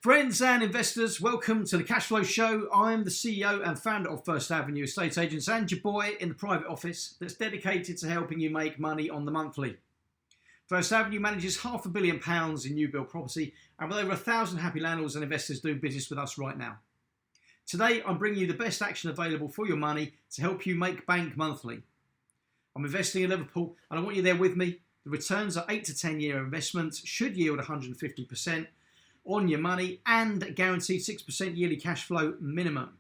Friends and investors, welcome to the Cash Flow Show. I'm the CEO and founder of First Avenue Estate Agents and your boy in the private office that's dedicated to helping you make money on the monthly. First Avenue manages £500 million in new build property and with over 1,000 happy landlords and investors doing business with us right now. Today, I'm bringing you the best action available for your money to help you make bank monthly. I'm investing in Liverpool and I want you there with me. The returns are 8 to 10 year investments, should yield 150%. On your money and guaranteed 6% yearly cash flow minimum.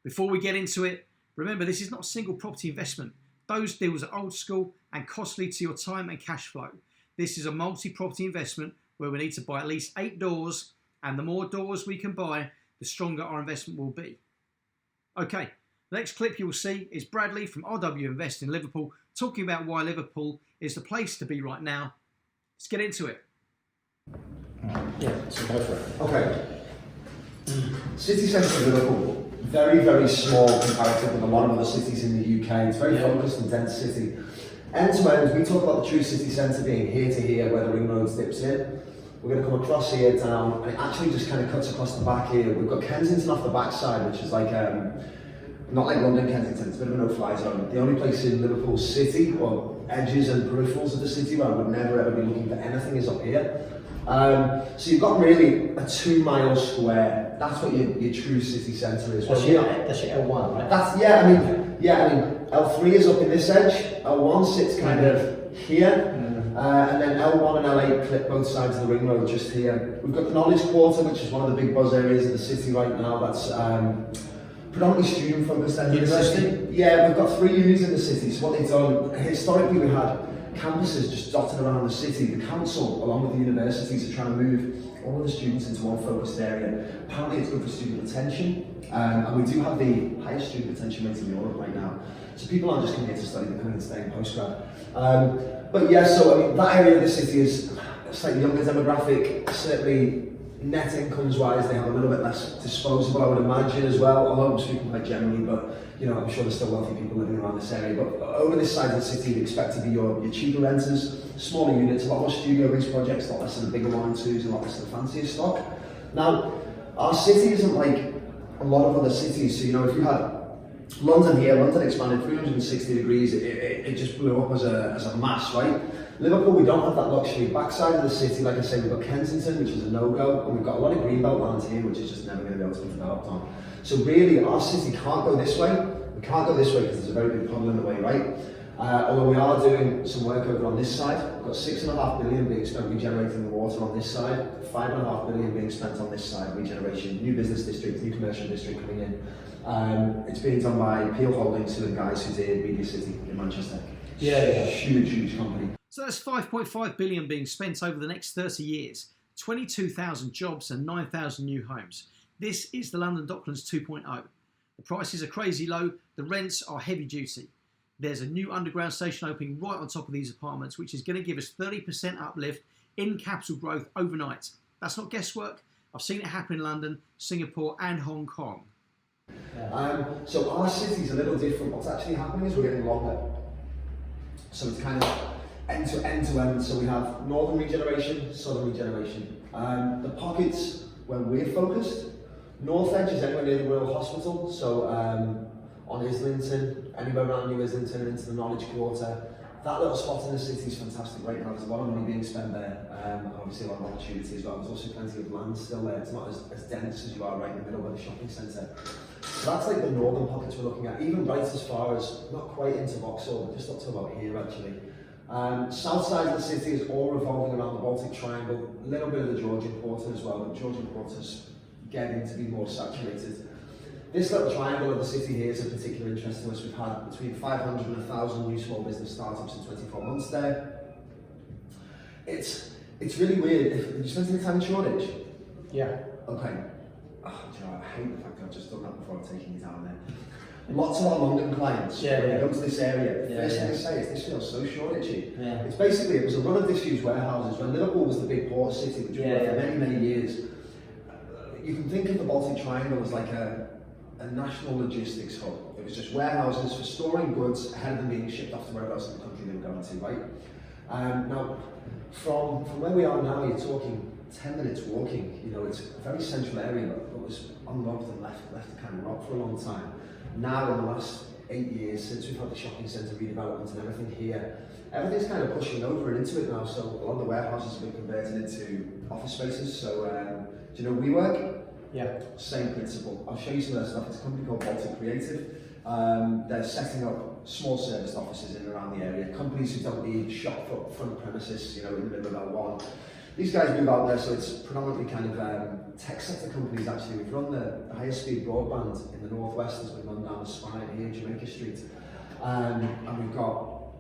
Before we get into it, remember this is not a single property investment. Those deals are old school and costly to your time and cash flow. This is a multi-property investment where we need to buy at least 8 doors, and the more doors we can buy, the stronger our investment will be. Okay, the next clip you will see is Bradley from RW Invest in Liverpool talking about why Liverpool is the place to be right now. Let's get into it. Yeah, so go for it. Okay. City centre of Liverpool, very, very small comparative with a lot of other cities in the UK. It's very focused and dense city. End to end, we talk about the true city centre being here to here, where the ring road dips in. We're going to come across here, down, and it actually just kind of cuts across the back here. We've got Kensington off the backside, which is like, not like London Kensington, it's a bit of a no-fly zone. The only place in Liverpool city, or edges and peripherals of the city, where I would never ever be looking for anything is up here. So you've got really a 2 mile square. That's what your true city centre is. That's your L1, right? That's I mean L3 is up in this edge. L1 sits kind of here, and then L1 and L8 clip both sides of the ring road just here. We've got the Knowledge Quarter, which is one of the big buzz areas of the city right now. That's predominantly student focused. University? Yeah, we've got 3 unis in the city. So what they've done historically, we had campuses just dotted around the city. The council, along with the universities, are trying to move all of the students into one focused area. Apparently it's good for student retention, and we do have the highest student retention rates in Europe right now. So people aren't just coming here to study, they're coming to stay in postgrad. But yeah, so I mean, that area of the city is a slightly younger demographic, certainly net incomes wise, they have a little bit less disposable, I would imagine, as well, although I'm speaking quite generally, but you know, I'm sure there's still wealthy people living around this area. But over this side of the city, we expect to be your cheaper renters, smaller units, a lot more studio-based projects, a lot less of the bigger 1-2s, and a lot less of the fancier stock. Now, our city isn't like a lot of other cities, so you know, if you had London here, London expanded 360 degrees, it just blew up as a mass, right? Liverpool, we don't have that luxury. Backside of the city, like I say, we've got Kensington, which is a no-go, and we've got a lot of greenbelt land here, which is just never going to be able to be developed on. So really, our city can't go this way. We can't go this way because there's a very big puddle in the way, right? Although we are doing some work over on this side. We've got 6.5 billion being spent regenerating the water on this side, 5.5 billion being spent on this side, regeneration, new business district, new commercial district coming in. It's being done by Peel Holdings, who are the guys who did Media City in Manchester. Yeah. Huge company. So that's 5.5 billion being spent over the next 30 years, 22,000 jobs and 9,000 new homes. This is the London Docklands 2.0. The prices are crazy low, the rents are heavy duty. There's a new underground station opening right on top of these apartments, which is going to give us 30% uplift in capital growth overnight. That's not guesswork. I've seen it happen in London, Singapore and Hong Kong. So our city's a little different. What's actually happening is we're getting longer. So it's kind of end to end. So we have northern regeneration, southern regeneration. The pockets where we're focused, north edge is anywhere near the Royal Hospital. So on Islington, anywhere around New Islington and into the Knowledge Quarter. That little spot in the city is fantastic right now. There's a lot of money being spent there, and obviously a lot of opportunity as well. There's also plenty of land still there. It's not as dense as you are right in the middle of the shopping centre. So that's like the northern pockets we're looking at, even right as far as, not quite into Vauxhall, but just up to about here actually. South side of the city is all revolving around the Baltic Triangle, a little bit of the Georgian Quarter as well, but Georgian Quarter's getting to be more saturated. This little triangle of the city here is of particular interest to us. We've had between 500 and 1,000 new small business startups in 24 months there. It's really weird. Have you spent any time in Shoreditch? Yeah. Okay. Oh, do you know, I hate the fact that I've just done that before I'm taking you down there. Lots of our London clients, when they go to this area, the first thing they say is, this feels so Shoreditchy. Yeah. It's basically, it was a run of disused warehouses. When Liverpool was the big port city, which we were for many years, you can think of the Baltic Triangle as like a national logistics hub. It was just warehouses for storing goods ahead of them being shipped off to wherever else in the country they were going to, right? Now, from where we are now, you're talking 10 minutes walking. You know, it's a very central area that was unloved and left to kind of rot for a long time. Now, in the last 8 years, since we've had the shopping centre redevelopment and everything here, everything's kind of pushing over and into it now. So a lot of the warehouses have been converted into office spaces. So, do you know WeWork? Yeah. Same principle. I'll show you some of their stuff. It's a company called Baltic Creative. They're setting up small serviced offices in and around the area. Companies who don't need shop front premises, you know, in the middle of L1. These guys move out there, so it's predominantly kind of tech sector companies actually. We've run the highest speed broadband in the northwest has been run down the spine here in Jamaica Street. And we've got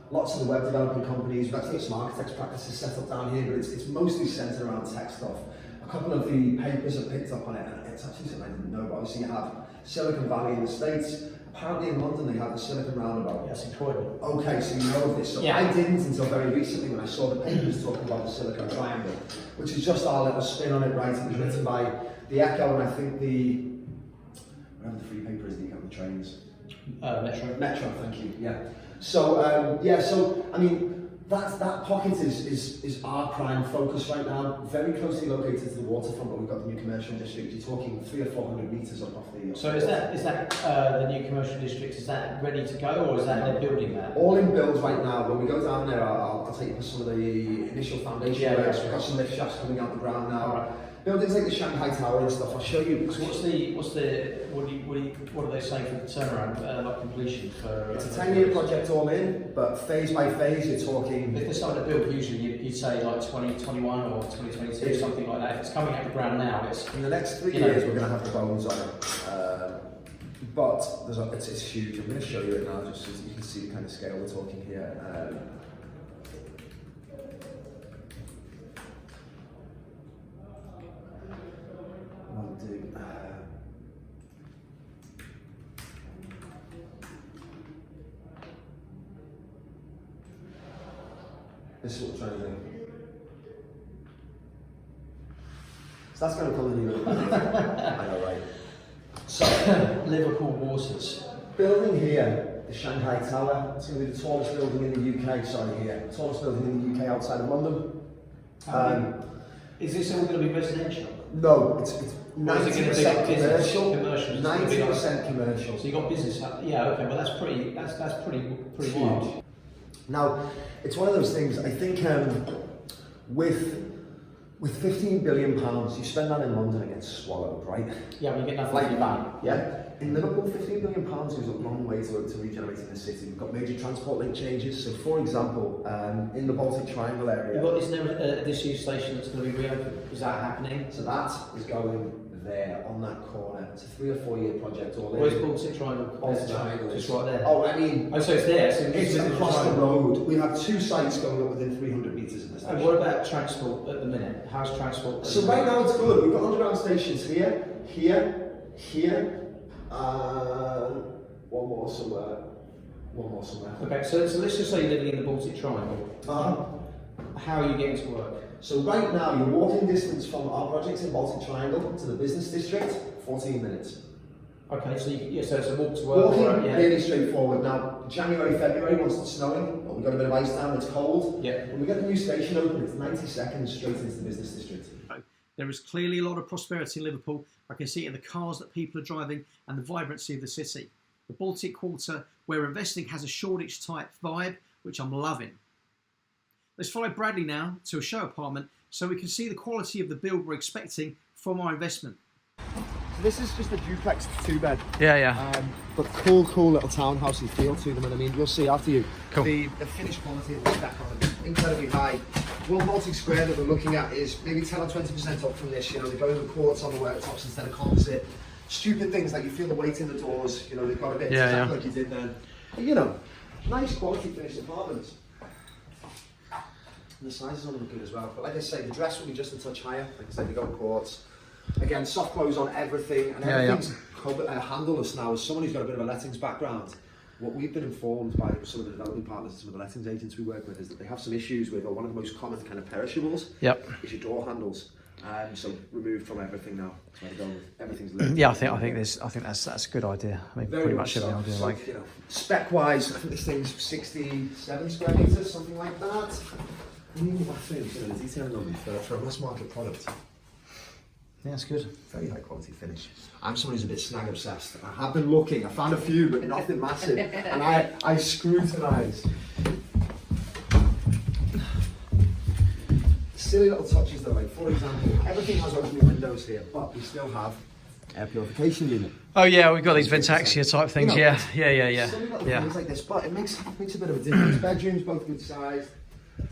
lots of the web developing companies. We've actually got some architects practices set up down here, but it's mostly centred around tech stuff. A couple of the papers have picked up on it, and it's actually something I didn't know, but obviously you have Silicon Valley in the States. Apparently in London they have the Silicon Roundabout. Yes, in Croydon. Okay, so you know of this. So Yeah. I didn't until very recently when I saw the papers talking about the Silicon Triangle, which is just our little spin on it, right? It was written by The Echo and I think whatever the free paper is that you get on the trains. Metro, thank you, yeah. So, I mean, that pocket is our prime focus right now, very closely located to the waterfront, but we've got the new commercial district. You're talking 300 or 400 metres up off the... So is that the new commercial district, is that ready to go, or is that they're building that? All in builds right now. When we go down there, I'll take you for some of the initial foundation works. We've got some lift shafts coming out the ground now. Right. Buildings like the Shanghai Tower and stuff. I'll show you. So what are they saying for the turnaround, like completion for? It's a 10-year project all in, but phase by phase you're talking... If they're starting to build, usually you'd say like 2021 or 2022, something like that. If it's coming out the ground now, it's... In the next 3 years we're going to have the bones on it. But it's huge. I'm going to show you it now just so you can see the kind of scale we're talking here. This is what we're trying to do. So that's going to come in the I know, right? So, Liverpool waters. Building here, the Shanghai Tower. It's going to be the tallest building in the UK. Sorry, here, tallest building in the UK outside of London. Is this all going to be residential? No, it's Or is it going to be 90% like business? commercial. Commercial. 90% commercial. So you got business. Yeah, okay, well that's pretty Huge. wild. Now, it's one of those things. I think with £15 billion, you spend that in London, it gets swallowed, right? Yeah, we get nothing for your money. Yeah. In Liverpool, £15 billion goes a long way to regenerating the city. We've got major transport link changes. So, for example, in the Baltic Triangle area, Isn't there a disused station that's going to be reopened? Is that happening? so that is going there on that corner. It's a 3 or 4 year project all in. Where's Baltic Triangle? Baltic Triangle Just is- right there. Oh, I mean, Oh, so it's there. So it's across the road. We have 2 sites going up within 300 metres of the station. And what about transport at the minute? How's transport? At So the right minute? now it's good. We've got underground stations here, and one more somewhere. Okay, so let's just say you're living in the Baltic Triangle. How are you getting to work? So right now you're walking distance from our projects in Baltic Triangle to the business district, 14 minutes. Okay, so so it's a walk to work. Walking, right, yeah. really straightforward. Now, January, February, once it's snowing, or we've got a bit of ice down, it's cold. Yeah. When we get the new station open, it's 90 seconds straight into the business district. There is clearly a lot of prosperity in Liverpool. I can see it in the cars that people are driving and the vibrancy of the city. The Baltic Quarter, where investing has a Shoreditch type vibe, which I'm loving. Let's follow Bradley now to a show apartment so we can see the quality of the build we're expecting from our investment. So this is just a duplex 2-bed. Yeah. But cool little townhousey feel to them, and I mean, you'll see after you. Cool. The finished quality of the stack on them is incredibly high. One Baltic square that we're looking at is maybe 10 or 20% up from this. You know, they're going with quartz on the worktops instead of composite. Stupid things like you feel the weight in the doors. You know, they've got a bit exactly like you did then. But, you know, nice quality finished apartments. And the sizes on them are good as well. But like I say, the dress will be just a touch higher. Like I said, you go quartz. Again, soft close on everything, and everything's handleless now. As someone who's got a bit of a lettings background, what we've been informed by some of the developing partners and some of the lettings agents we work with is that they have some issues with, or one of the most common kind of perishables is your door handles. So removed from everything now. So I go with everything's lit. Yeah, I think that's a good idea. I mean, Very pretty much so. everything I'll do. So, Like, you know, spec wise, I think this thing's 67 square meters, something like that. And even the bathrooms, you know, the detailing on them for a mass market product. yeah, that's good. Very high quality finish. I'm someone who's a bit snag obsessed. I have been looking, I found a few, but nothing massive. And I scrutinise. Silly little touches though, like for example, everything has opening windows here, but we still have air purification unit. Oh yeah, we've got these Ventaxia type things. You know, Yeah. Silly little things like this, but it makes a bit of a difference. Bedrooms, both good size,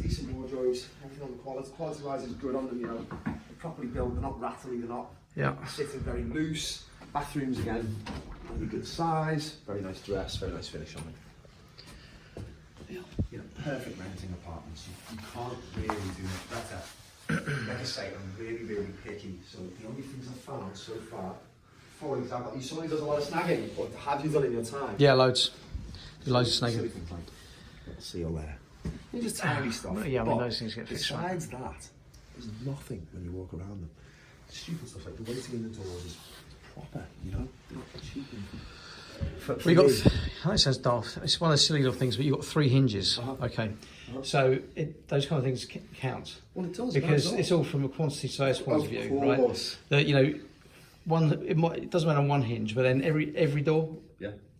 decent wardrobes, everything on the quality wise is good on them, you know. They're properly built, they're not rattly, they're not sitting very loose. Bathrooms again, really good size, very nice dress, very nice finish on them. You know, perfect renting apartments. You can't really do much better. Like I say, I'm really, really picky. So the only things I've found so far, for example, you somebody does a lot of snagging, but have you done it in your time? Yeah, loads. Do loads of snagging. Silly things like little seal there. It's just tiny stuff. Yeah, I mean but those things get fixed. besides that, there's nothing when you walk around them. Stupid stuff like the waiting in the doors is proper, you know? Not cheap. We got. I know it sounds daft. It's one of those silly little things, but you've got 3 hinges. Okay, so those kind of things count. Well, it does because it's all from a quantity size point of view, right? That you know, it doesn't matter on one hinge, but then every door,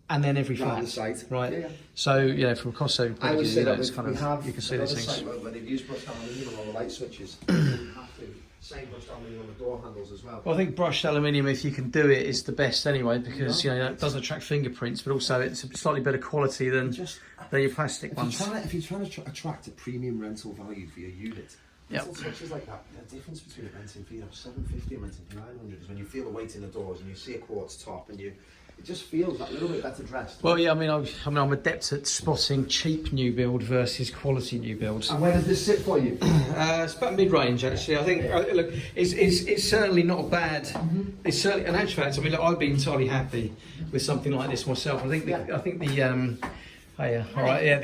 and then every flat, right? Yeah. So you know, from a cost point of view, it's kind of you can see these things. Where they've used brushed aluminium on the light switches. You have to. Same brushed aluminium on the door handles as well. Well, I think brushed aluminium, if you can do it, is the best anyway, because you know it doesn't attract fingerprints, but also it's a slightly better quality than your plastic ones. If you're trying to attract a premium rental value for your unit, little touches like that. The difference between a renting for $750 and renting for $900 is when you feel the weight in the doors and you see a quartz top and it just feels that little bit better dressed. Well, yeah, I mean, I'm adept at spotting cheap new build versus quality new builds. And where does this sit for you? It's about mid-range, actually. I think, look, it's certainly not a bad. It's certainly, in actual fact, I mean, look, I'd be entirely happy with something like this myself. I think the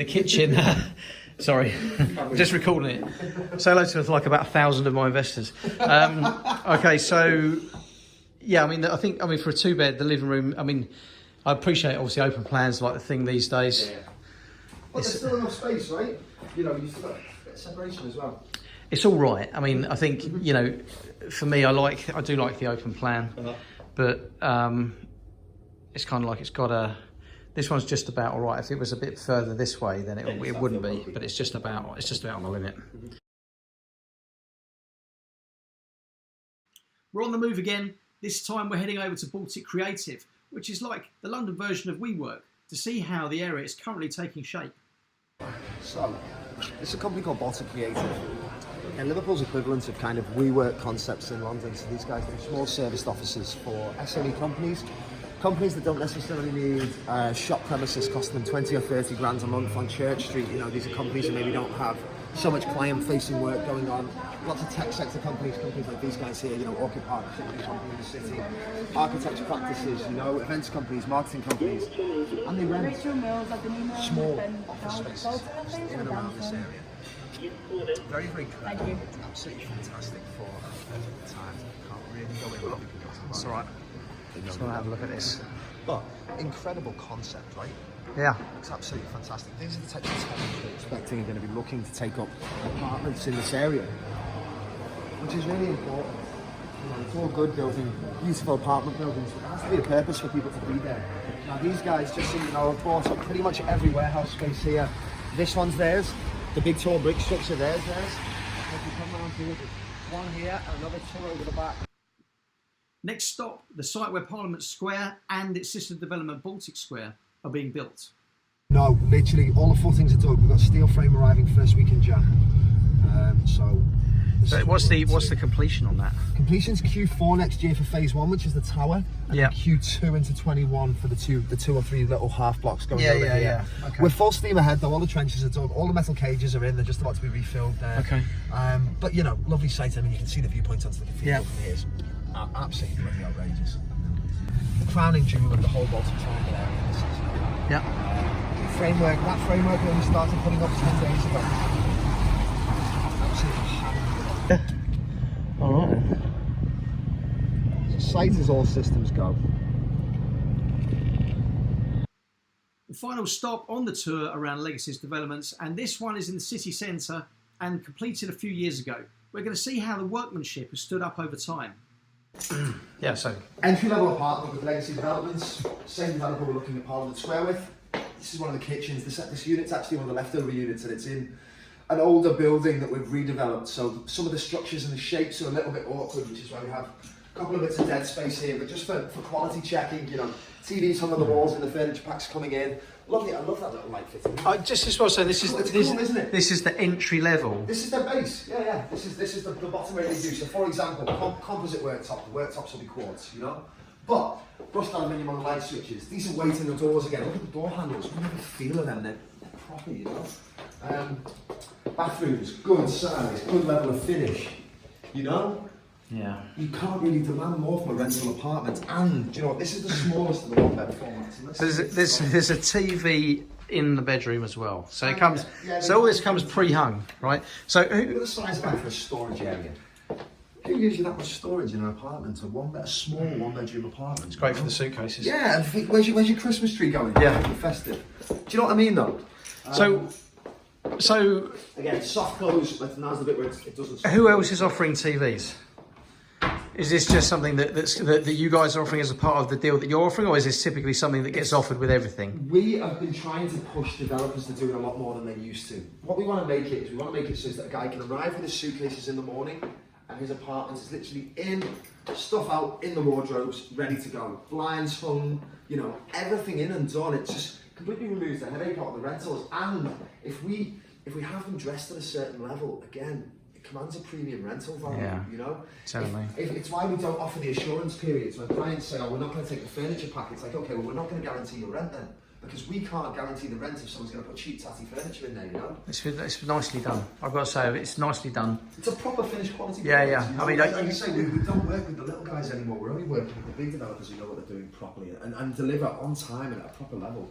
kitchen. Sorry, I'm just recording it. Say hello to like about 1,000 of my investors. Okay, so. Yeah, I mean, for a 2-bed, the living room. I mean, I appreciate obviously open plans like the thing these days. Yeah. But there's still enough space, right? You know, you've still got a bit of separation as well. It's all right. I mean, I think you know, for me, I do like the open plan, but it's kind of like it's got a. This one's just about all right. If it was a bit further this way, then it wouldn't be. But it's just about on the limit. We're on the move again. This time we're heading over to Baltic Creative, which is like the London version of WeWork, to see how the area is currently taking shape. So, it's a company called Baltic Creative. And Liverpool's equivalent of kind of WeWork concepts in London. So these guys do small serviced offices for SME companies. Companies that don't necessarily need shop premises costing them 20 or 30 grand a month on Church Street. You know, these are companies that maybe don't have so much client-facing work going on. Lots of tech sector companies like these guys here, you know, Orchid Partnership, company in the city, architecture practices, you know, events companies, marketing companies, and they rent small office spaces in and around this area. Very, very clever. Absolutely fantastic for a time. Can't really go in because it's all right. Let's go and have a look at this. But incredible concept, right? Yeah. It's absolutely fantastic. These are the types of tenants we're expecting are going to be looking to take up apartments in this area, which is really important. You know, it's all good building beautiful apartment buildings, but there has to be a purpose for people to be there. Now these guys, just so you know, have bought up pretty much every warehouse space here. This one's theirs. The big tall brick structure there's theirs. If you come around here, there's one here and another 2 over the back. Next stop, the site where Parliament Square and its sister development Baltic Square are being built. No, literally all the footings are done. We've got steel frame arriving first week in Jan. So what's the completion on that? Completion's Q4 next year for phase 1, which is the tower, and then Q2 into 21 for the two or three little half blocks going over here. Yeah. Okay. We're full steam ahead though. All the trenches are dug, all the metal cages are in. They're just about to be refilled there. Okay. But you know, lovely site. I mean, you can see the viewpoint onto the cathedral from here. It's absolutely bloody outrageous. The crowning jewel of the whole Baltic Triangle area. Yeah. Framework. That framework we only started putting up 10 days ago. Absolutely. All right. site is all systems go. The final stop on the tour around Legacy's developments, and this one is in the city centre and completed a few years ago. We're going to see how the workmanship has stood up over time. Yeah, so Entry-level apartment with Legacy Developments. Same developer we're looking at Parliament Square with. This is one of the kitchens. This unit's actually one of the leftover units, and it's in an older building that we've redeveloped. So some of the structures and the shapes are a little bit awkward, which is why we have a couple of bits of dead space here. But just for quality checking, you know, TVs hung on the walls and the furniture packs coming in. Lovely, I love that little light fitting. Just as well, so this is Cool, isn't it? This is the entry level. This is their base. Yeah. This is the bottom area they do. So for example, composite worktop. The worktops will be quartz, you know. But brushed aluminium on the light switches. These are weight in the doors again. Look at the door handles. You never feel of them. They're proper, you know. Bathrooms, good size, good level of finish. You know. Yeah. You can't really demand more from a rental apartment. And do you know what? This is the smallest of the one-bed formats. So there's a TV in the bedroom as well. So it comes. So all this comes pre-hung, right? So Look at the size back for a storage area. Who gives you that much storage in an apartment? A small one-bedroom apartment. It's great for the suitcases. Yeah. And think, where's your Christmas tree going? Yeah. Festive. Do you know what I mean, though? So Again, soft close. Now's the bit where it doesn't. who else is offering TVs? Is this just something that you guys are offering as a part of the deal that you're offering, or is this typically something that gets offered with everything? We have been trying to push developers to do it a lot more than they used to. What we want to make it is we want to make it so that a guy can arrive with his suitcases in the morning and his apartment is literally in, stuff out in the wardrobes, ready to go. Blinds hung, you know, everything in and done. It just completely removes the headache out of the rentals. And if we have them dressed at a certain level, again, commands a premium rental value, Yeah, you know? certainly. It's why we don't offer the assurance periods. When clients say, oh, we're not going to take the furniture pack, it's like, okay, well, we're not going to guarantee your rent then. Because we can't guarantee the rent if someone's going to put cheap, tatty furniture in there, you know? It's nicely done. I've got to say, it's nicely done. It's a proper finished quality Yeah, product, yeah. you know? I mean, like you say, we don't work with the little guys anymore. We're only working with the big developers who know what they're doing properly and deliver on time and at a proper level.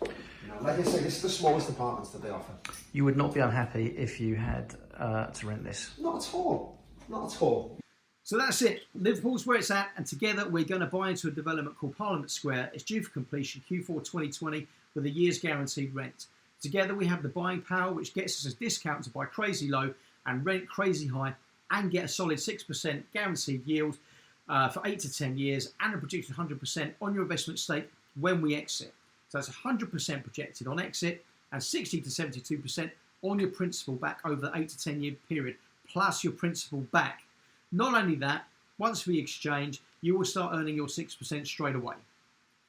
You know, like I say, this is the smallest apartments that they offer. You would not be unhappy if you had to rent this. Not at all. Not at all. So that's it. Liverpool's where it's at, and together we're going to buy into a development called Parliament Square. It's due for completion Q4 2020 with a year's guaranteed rent. Together we have the buying power, which gets us a discount to buy crazy low and rent crazy high and get a solid 6% guaranteed yield for 8 to 10 years and a projected 100% on your investment stake when we exit. So that's 100% projected on exit and 60 to 72% on your principal back over the 8 to 10 year period, plus your principal back. Not only that, once we exchange, you will start earning your 6% straight away.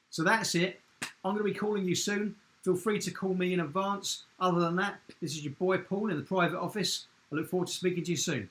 So that's it. I'm going to be calling you soon. Feel free to call me in advance. Other than that, this is your boy Paul in the private office. I look forward to speaking to you soon.